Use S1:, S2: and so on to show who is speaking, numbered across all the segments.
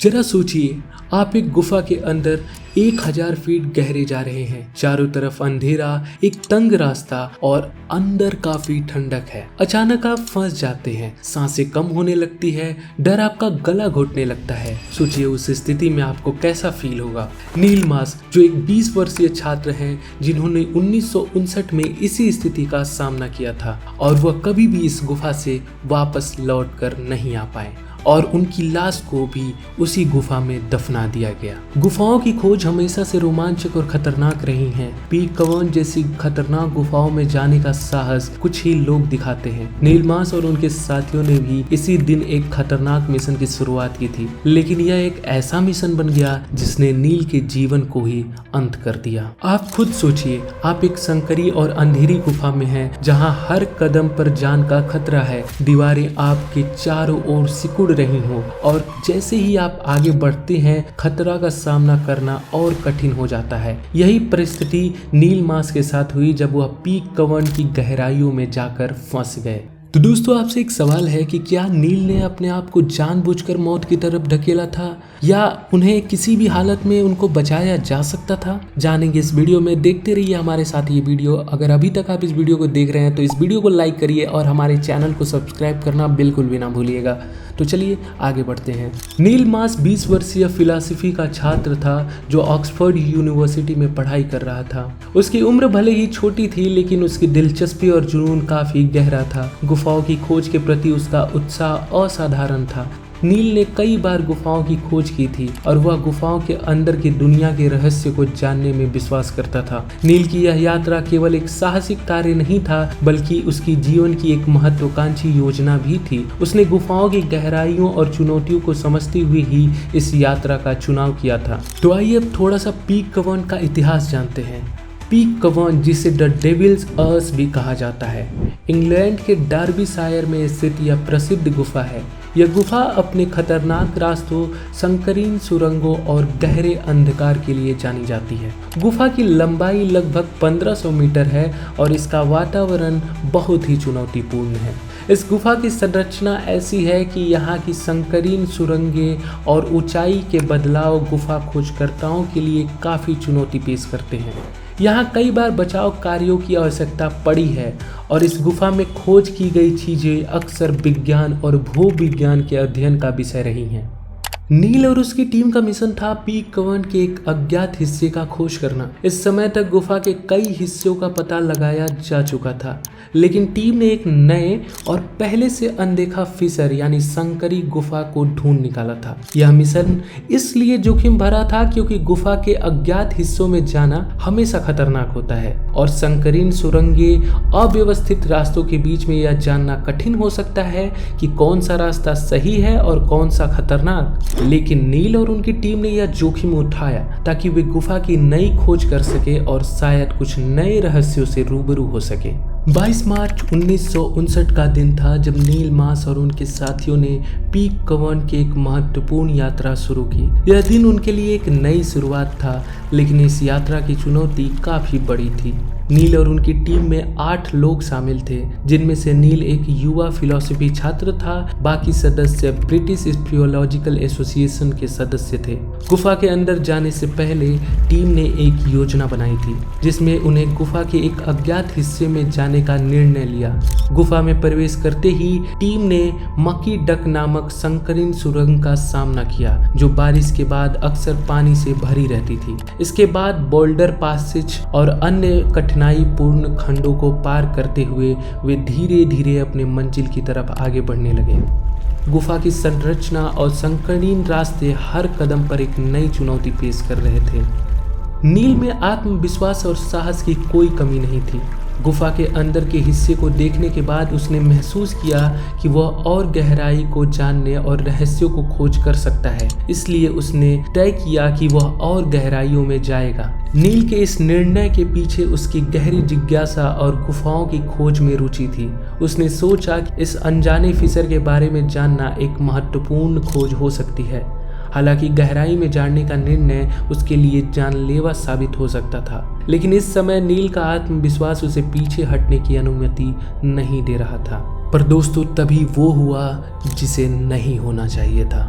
S1: जरा सोचिए, आप एक गुफा के अंदर 1000 फीट गहरे जा रहे हैं। चारों तरफ अंधेरा, एक तंग रास्ता और अंदर काफी ठंडक है। अचानक आप फंस जाते हैं, सांसें कम होने लगती है, डर आपका गला घोटने लगता है। सोचिए उस स्थिति में आपको कैसा फील होगा। नील मास जो एक 20 वर्षीय छात्र हैं, जिन्होंने 1959 में इसी स्थिति का सामना किया था और वह कभी भी इस गुफा से वापस लौट कर नहीं आ पाए और उनकी लाश को भी उसी गुफा में दफना दिया गया। गुफाओं की खोज हमेशा से रोमांचक और खतरनाक रही है। पीक कवन जैसी खतरनाक गुफाओं में जाने का साहस कुछ ही लोग दिखाते हैं। नील मास और उनके साथियों ने भी इसी दिन एक खतरनाक मिशन की शुरुआत की थी, लेकिन यह एक ऐसा मिशन बन गया जिसने नील के जीवन को ही अंत कर दिया। आप खुद सोचिए, आप एक संकरी और अंधेरी गुफा में हैं, जहां हर कदम पर जान का खतरा है। दीवारें आपके चारों ओर सिकुड़ रही हो और जैसे ही आप आगे बढ़ते हैं, खतरा का सामना करना और कठिन हो जाता है। यही परिस्थिति नील मास के साथ हुई जब वह पीक कवन की गहराइयों में जाकर फंस गए। तो दोस्तों, आपसे एक सवाल है कि क्या नील ने अपने आप को जानबूझकर मौत की तरफ ढकेला था या उन्हें किसी भी हालत में उनको बचाया जा सकता था? जानेंगे इस वीडियो में। देखते रहिए हमारे साथ ये वीडियो। अगर अभी तक आप इस वीडियो को देख रहे हैं तो इस वीडियो को लाइक करिए और हमारे चैनल को सब्सक्राइब करना बिल्कुल भी ना भूलिएगा। तो चलिए आगे बढ़ते हैं। नील मास 20 वर्षीय फिलॉसफी का छात्र था जो ऑक्सफोर्ड यूनिवर्सिटी में पढ़ाई कर रहा था। उसकी उम्र भले ही छोटी थी, लेकिन उसकी दिलचस्पी और जुनून काफी गहरा था। गुफाओं की खोज के प्रति उसका उत्साह असाधारण था। नील ने कई बार गुफाओं की खोज की थी और वह गुफाओं के अंदर की दुनिया के रहस्य को जानने में विश्वास करता था। नील की यह यात्रा केवल एक साहसिक कार्य नहीं था, बल्कि उसकी जीवन की एक महत्वाकांक्षी योजना भी थी। उसने गुफाओं की गहराइयों और चुनौतियों को समझते हुए ही इस यात्रा का चुनाव किया था। तो आइए अब थोड़ा सा पीक कवन का इतिहास जानते हैं। पीक कवन, जिसे द डेविल्स अर्स भी कहा जाता है, इंग्लैंड के डार्बीशायर में स्थित यह प्रसिद्ध गुफा है। यह गुफा अपने खतरनाक रास्तों, संकीर्ण सुरंगों और गहरे अंधकार के लिए जानी जाती है। गुफा की लंबाई लगभग 1500 मीटर है और इसका वातावरण बहुत ही चुनौतीपूर्ण है। इस गुफा की संरचना ऐसी है कि यहाँ की संकीर्ण सुरंगें और ऊंचाई के बदलाव गुफा खोजकर्ताओं के लिए काफ़ी चुनौती पेश करते हैं। यहाँ कई बार बचाव कार्यों की आवश्यकता पड़ी है और इस गुफा में खोज की गई चीजें अक्सर विज्ञान और भूविज्ञान के अध्ययन का विषय रही हैं। नील और उसकी टीम का मिशन था पीक कवन के एक अज्ञात हिस्से का खोज करना। इस समय तक गुफा के कई हिस्सों का पता लगाया जा चुका था, लेकिन टीम ने एक नए और पहले से अनदेखा फिशर यानी संकरी गुफा को ढूंढ निकाला था। यह मिशन इसलिए जोखिम भरा था क्योंकि गुफा के अज्ञात हिस्सों में जाना हमेशा खतरनाक होता है और संकीर्ण सुरंगें, अव्यवस्थित रास्तों के बीच में यह जानना कठिन हो सकता है कि कौन सा रास्ता सही है और कौन सा खतरनाक। लेकिन नील और उनकी टीम ने यह जोखिम उठाया ताकि वे गुफा की नई खोज कर सके और शायद कुछ नए रहस्यों से रूबरू हो सके। 22 मार्च 1959 का दिन था जब नील मास और उनके साथियों ने पीक कवन की एक महत्वपूर्ण यात्रा शुरू की। यह दिन उनके लिए एक नई शुरुआत था, लेकिन इस यात्रा की चुनौती काफी बड़ी थी। नील और उनकी टीम में 8 लोग शामिल थे, जिनमें से नील एक युवा फिलॉसफी छात्र था। बाकी सदस्य ब्रिटिश स्पियोलॉजिकल एसोसिएशन के सदस्य थे। गुफा के अंदर जाने से पहले टीम ने एक योजना बनाई थी, जिसमें उन्हें गुफा के एक अज्ञात हिस्से में जाने का निर्णय लिया। गुफा में प्रवेश करते ही टीम ने मकी डक नामक संकीर्ण सुरंग का सामना किया, जो बारिश के बाद अक्सर पानी से भरी रहती थी। इसके बाद बोल्डर पासेज और अन्य कठिनाई पूर्ण खंडों को पार करते हुए वे धीरे धीरे अपने मंजिल की तरफ आगे बढ़ने लगे। गुफा की संरचना और संकीर्ण रास्ते हर कदम पर एक नई चुनौती पेश कर रहे थे। नील में आत्मविश्वास और साहस की कोई कमी नहीं थी। गुफा के अंदर के हिस्से को देखने के बाद उसने महसूस किया कि वह और गहराई को जानने और रहस्यों को खोज कर सकता है। इसलिए उसने तय किया कि वह और गहराइयों में जाएगा। नील के इस निर्णय के पीछे उसकी गहरी जिज्ञासा और गुफाओं की खोज में रुचि थी। उसने सोचा कि इस अनजाने फिशर के बारे में जानना एक महत्वपूर्ण खोज हो सकती है। हालांकि गहराई में जानने का निर्णय उसके लिए जानलेवा साबित हो सकता था, लेकिन इस समय नील का आत्मविश्वास उसे पीछे हटने की अनुमति नहीं दे रहा था। पर दोस्तों, तभी वो हुआ जिसे नहीं होना चाहिए था।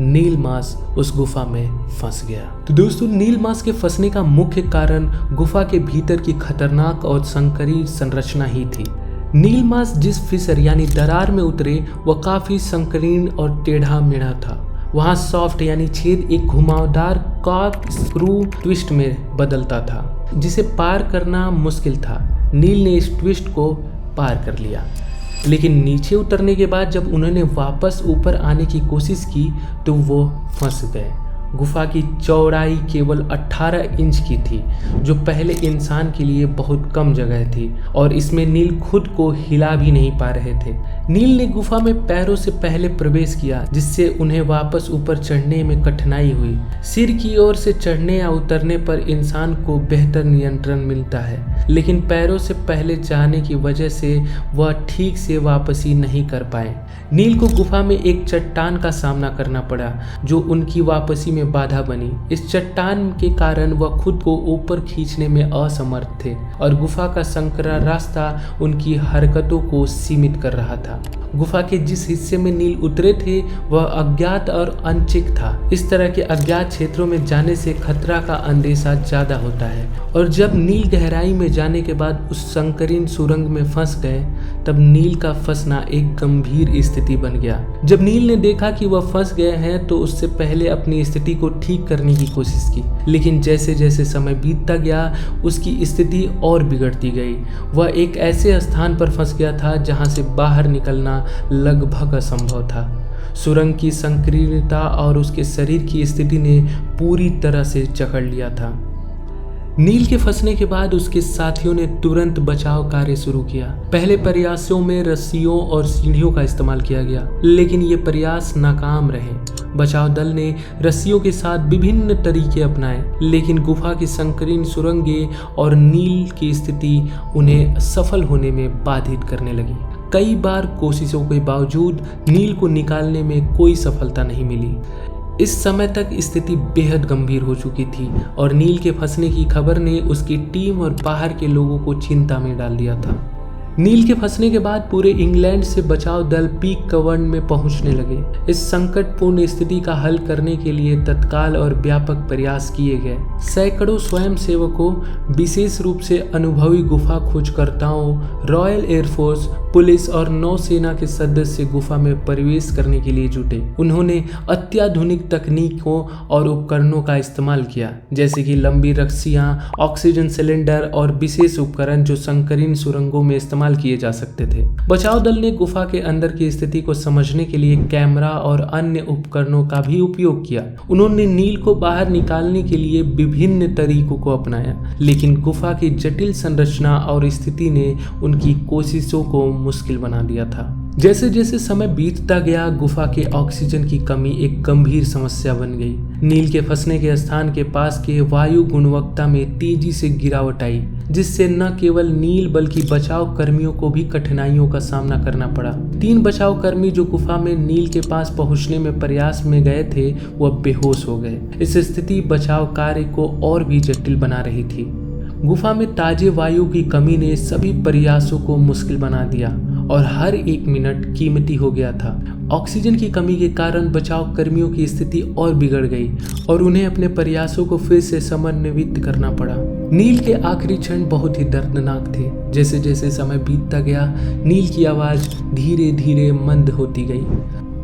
S1: नील मास उस गुफा में फंस गया। तो दोस्तों, नील मास के फंसने का मुख्य कारण गुफा के भीतर की खतरनाक और संकरी संरचना ही थी। नील मास जिस फिसर यानी दरार में उतरे वह काफी संकीर्ण और टेढ़ा मेढ़ा था। वहाँ सॉफ्ट यानी छेद एक घुमावदार कॉर्क स्क्रू ट्विस्ट में बदलता था, जिसे पार करना मुश्किल था। नील ने इस ट्विस्ट को पार कर लिया, लेकिन नीचे उतरने के बाद जब उन्होंने वापस ऊपर आने की कोशिश की तो वो फंस गए। गुफा की चौड़ाई केवल 18 इंच की थी, जो पहले इंसान के लिए बहुत कम जगह थी, और इसमें नील खुद को हिला भी नहीं पा रहे थे। नील ने गुफा में पैरों से पहले प्रवेश किया, जिससे उन्हें वापस ऊपर चढ़ने में कठिनाई हुई। सिर की ओर से चढ़ने या उतरने पर इंसान को बेहतर नियंत्रण मिलता है, लेकिन पैरों से पहले जाने की वजह से वह ठीक से वापसी नहीं कर पाए। नील को गुफा में एक चट्टान का सामना करना पड़ा, जो उनकी वापसी में बाधा बनी। इस चट्टान के कारण वह खुद को ऊपर खींचने में असमर्थ थे, और गुफा का संकरा रास्ता उनकी हरकतों को सीमित कर रहा था। गुफा के जिस हिस्से में नील उतरे थे वह अज्ञात और अनचिक था। इस तरह के अज्ञात क्षेत्रों में जाने से खतरा का अंदेशा ज्यादा होता है, और जब नील गहराई में जाने के बाद उस संकीर्ण सुरंग में फंस गए, तब नील का फंसना एक गंभीर स्थिति बन गया। जब नील ने देखा कि वह फंस गए हैं तो उससे पहले अपनी स्थिति को ठीक करने की कोशिश की, लेकिन जैसे जैसे समय बीतता गया उसकी स्थिति और बिगड़ती गई। वह एक ऐसे स्थान पर फंस गया था जहां से बाहर निकलना लगभग असंभव था। सुरंग की संकीर्णता और उसके शरीर की स्थिति ने पूरी तरह से जकड़ लिया था। नील के फंसने के बाद उसके साथियों ने तुरंत बचाव कार्य शुरू किया। पहले प्रयासों में रस्सियों और सीढ़ियों का इस्तेमाल किया गया, लेकिन ये प्रयास नाकाम रहे। बचाव दल ने रस्सियों के साथ विभिन्न तरीके अपनाए, लेकिन गुफा की संकीर्ण सुरंगें और नील की स्थिति उन्हें सफल होने में बाधित करने लगी। कई बार कोशिशों के बावजूद नील को निकालने में कोई सफलता नहीं मिली। इस समय तक स्थिति बेहद गंभीर हो चुकी थी, और नील के फंसने की खबर ने उसकी टीम और बाहर के लोगों को चिंता में डाल दिया था। नील के फंसने के बाद पूरे इंग्लैंड से बचाव दल पीक कवर्न में पहुंचने लगे। इस संकटपूर्ण स्थिति का हल करने के लिए तत्काल और व्यापक प्रयास किए गए। सैकड़ों स्वयंसेवकों, विशेष रूप से अनुभवी गुफा खोजकर्ताओं, रॉयल एयरफोर्स, पुलिस और नौसेना के सदस्य गुफा में प्रवेश करने के लिए जुटे। उन्होंने अत्याधुनिक तकनीकों और उपकरणों का इस्तेमाल किया, जैसे कि लंबी रस्सियां, ऑक्सीजन सिलेंडर और विशेष उपकरण जो संकीर्ण सुरंगों में इस्तेमाल किए जा सकते थे। बचाव दल ने गुफा के अंदर की स्थिति को समझने के लिए कैमरा और अन्य उपकरणों का भी उपयोग किया। उन्होंने नील को बाहर निकालने के लिए विभिन्न तरीकों को अपनाया, लेकिन गुफा की जटिल संरचना और स्थिति ने उनकी कोशिशों को मुश्किल बना दिया था। जैसे जैसे समय बीतता गया, गुफा के ऑक्सीजन की कमी एक गंभीर समस्या बन गई। नील के फंसने के स्थान के पास के वायु गुणवत्ता में तेजी से गिरावट आई, जिससे न केवल नील बल्कि बचाव कर्मियों को भी कठिनाइयों का सामना करना पड़ा। 3 बचाव कर्मी जो गुफा में नील के पास पहुंचने में प्रयास में गए थे, वह बेहोश हो गए। इस स्थिति बचाव कार्य को और भी जटिल बना रही थी। गुफा में ताजे वायु की कमी ने सभी प्रयासों को मुश्किल बना दिया, और हर एक मिनट कीमती हो गया था। ऑक्सीजन की कमी के कारण बचाव कर्मियों की स्थिति और बिगड़ गई, और उन्हें अपने प्रयासों को फिर से समन्वित करना पड़ा। नील के आखिरी क्षण बहुत ही दर्दनाक थे। जैसे जैसे समय बीतता गया, नील की आवाज़ धीरे धीरे मंद होती गई।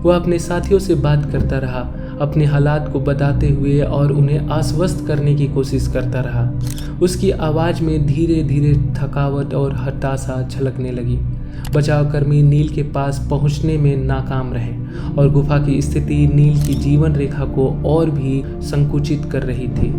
S1: वह अपने साथियों से बात करता रहा, अपने हालात को बताते हुए और उन्हें आश्वस्त करने की कोशिश करता रहा। उसकी आवाज़ में धीरे धीरे थकावट और हताशा झलकने लगी। बचाव कर्मी नील के पास पहुंचने में नाकाम रहे, और गुफा की स्थिति नील की जीवन रेखा को और भी संकुचित कर रही थी।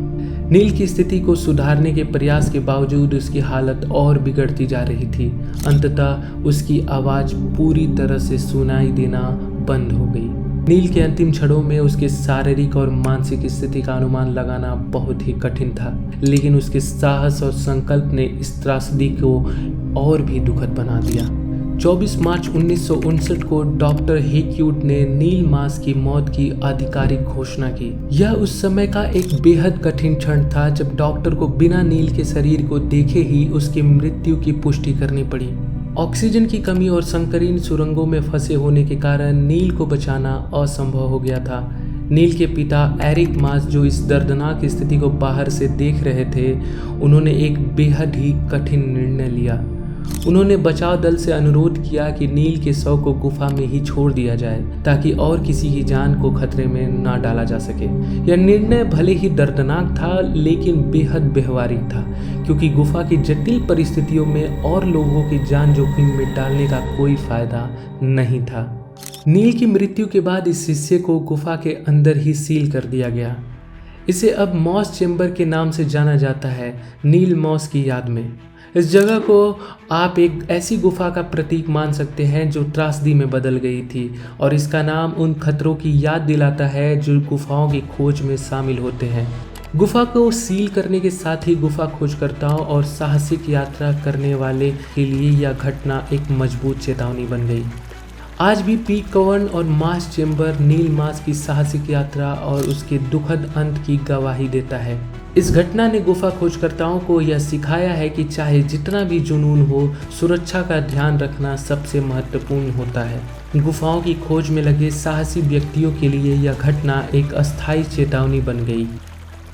S1: नील की स्थिति को सुधारने के प्रयास के बावजूद उसकी हालत और बिगड़ती जा रही थी। अंततः उसकी आवाज़ पूरी तरह से सुनाई देना बंद हो गई। नील के अंतिम क्षणों में उसके शारीरिक और मानसिक स्थिति का अनुमान लगाना बहुत ही कठिन था, लेकिन उसके साहस और संकल्प ने इस त्रासदी को और भी दुखद बना दिया। 24 मार्च 1959 को डॉक्टर हेक्यूट ने नील मास की मौत की आधिकारिक घोषणा की। यह उस समय का एक बेहद कठिन क्षण था जब डॉक्टर को बिना नील के शरीर को देखे ही उसकी मृत्यु की पुष्टि करनी पड़ी। ऑक्सीजन की कमी और संकीर्ण सुरंगों में फंसे होने के कारण नील को बचाना असंभव हो गया था। नील के पिता एरिक मास, जो इस दर्दनाक स्थिति को बाहर से देख रहे थे, उन्होंने एक बेहद ही कठिन निर्णय लिया। उन्होंने बचाव दल से अनुरोध किया कि नील के शव को गुफा में ही छोड़ दिया जाए ताकि और किसी की जान को खतरे में ना डाला जा सके। यह निर्णय भले ही दर्दनाक था लेकिन बेहद व्यवहारिक था, क्योंकि गुफा की जटिल परिस्थितियों में और लोगों की जान जोखिम में डालने का कोई फायदा नहीं था। नील की मृत्यु के बाद इस हिस्से को गुफा के अंदर ही सील कर दिया गया। इसे अब मॉस चेंबर के नाम से जाना जाता है, नील मॉस की याद में। इस जगह को आप एक ऐसी गुफा का प्रतीक मान सकते हैं जो त्रासदी में बदल गई थी, और इसका नाम उन खतरों की याद दिलाता है जो गुफाओं की खोज में शामिल होते हैं। गुफा को सील करने के साथ ही गुफा खोजकर्ताओं और साहसिक यात्रा करने वाले के लिए यह घटना एक मजबूत चेतावनी बन गई। आज भी पीक कवर्न और मास चेंबर नील मास की साहसिक यात्रा और उसके दुखद अंत की गवाही देता है। इस घटना ने गुफा खोजकर्ताओं को यह सिखाया है कि चाहे जितना भी जुनून हो, सुरक्षा का ध्यान रखना सबसे महत्वपूर्ण होता है। गुफाओं की खोज में लगे साहसी व्यक्तियों के लिए यह घटना एक अस्थायी चेतावनी बन गई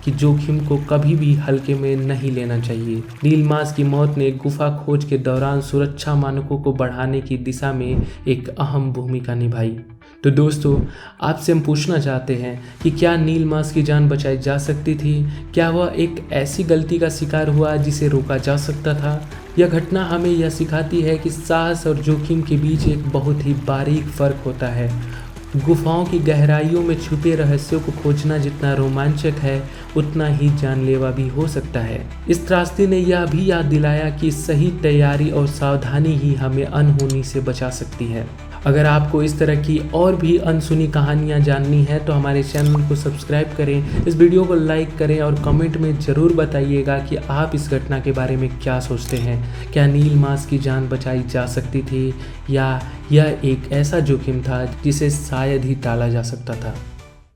S1: कि जोखिम को कभी भी हल्के में नहीं लेना चाहिए। नील मास की मौत ने गुफा खोज के दौरान सुरक्षा मानकों को बढ़ाने की दिशा में एक अहम भूमिका निभाई। तो दोस्तों, आपसे हम पूछना चाहते हैं कि क्या नील मास की जान बचाई जा सकती थी? क्या वह एक ऐसी गलती का शिकार हुआ जिसे रोका जा सकता था? यह घटना हमें यह सिखाती है कि साहस और जोखिम के बीच एक बहुत ही बारीक फर्क होता है। गुफाओं की गहराइयों में छुपे रहस्यों को खोजना जितना रोमांचक है, उतना ही जानलेवा भी हो सकता है। इस त्रासदी ने यह भी याद दिलाया कि सही तैयारी और सावधानी ही हमें अनहोनी से बचा सकती है। अगर आपको इस तरह की और भी अनसुनी कहानियां जाननी है तो हमारे चैनल को सब्सक्राइब करें, इस वीडियो को लाइक करें और कमेंट में ज़रूर बताइएगा कि आप इस घटना के बारे में क्या सोचते हैं। क्या नील मास की जान बचाई जा सकती थी, या यह एक ऐसा जोखिम था जिसे शायद ही टाला जा सकता था?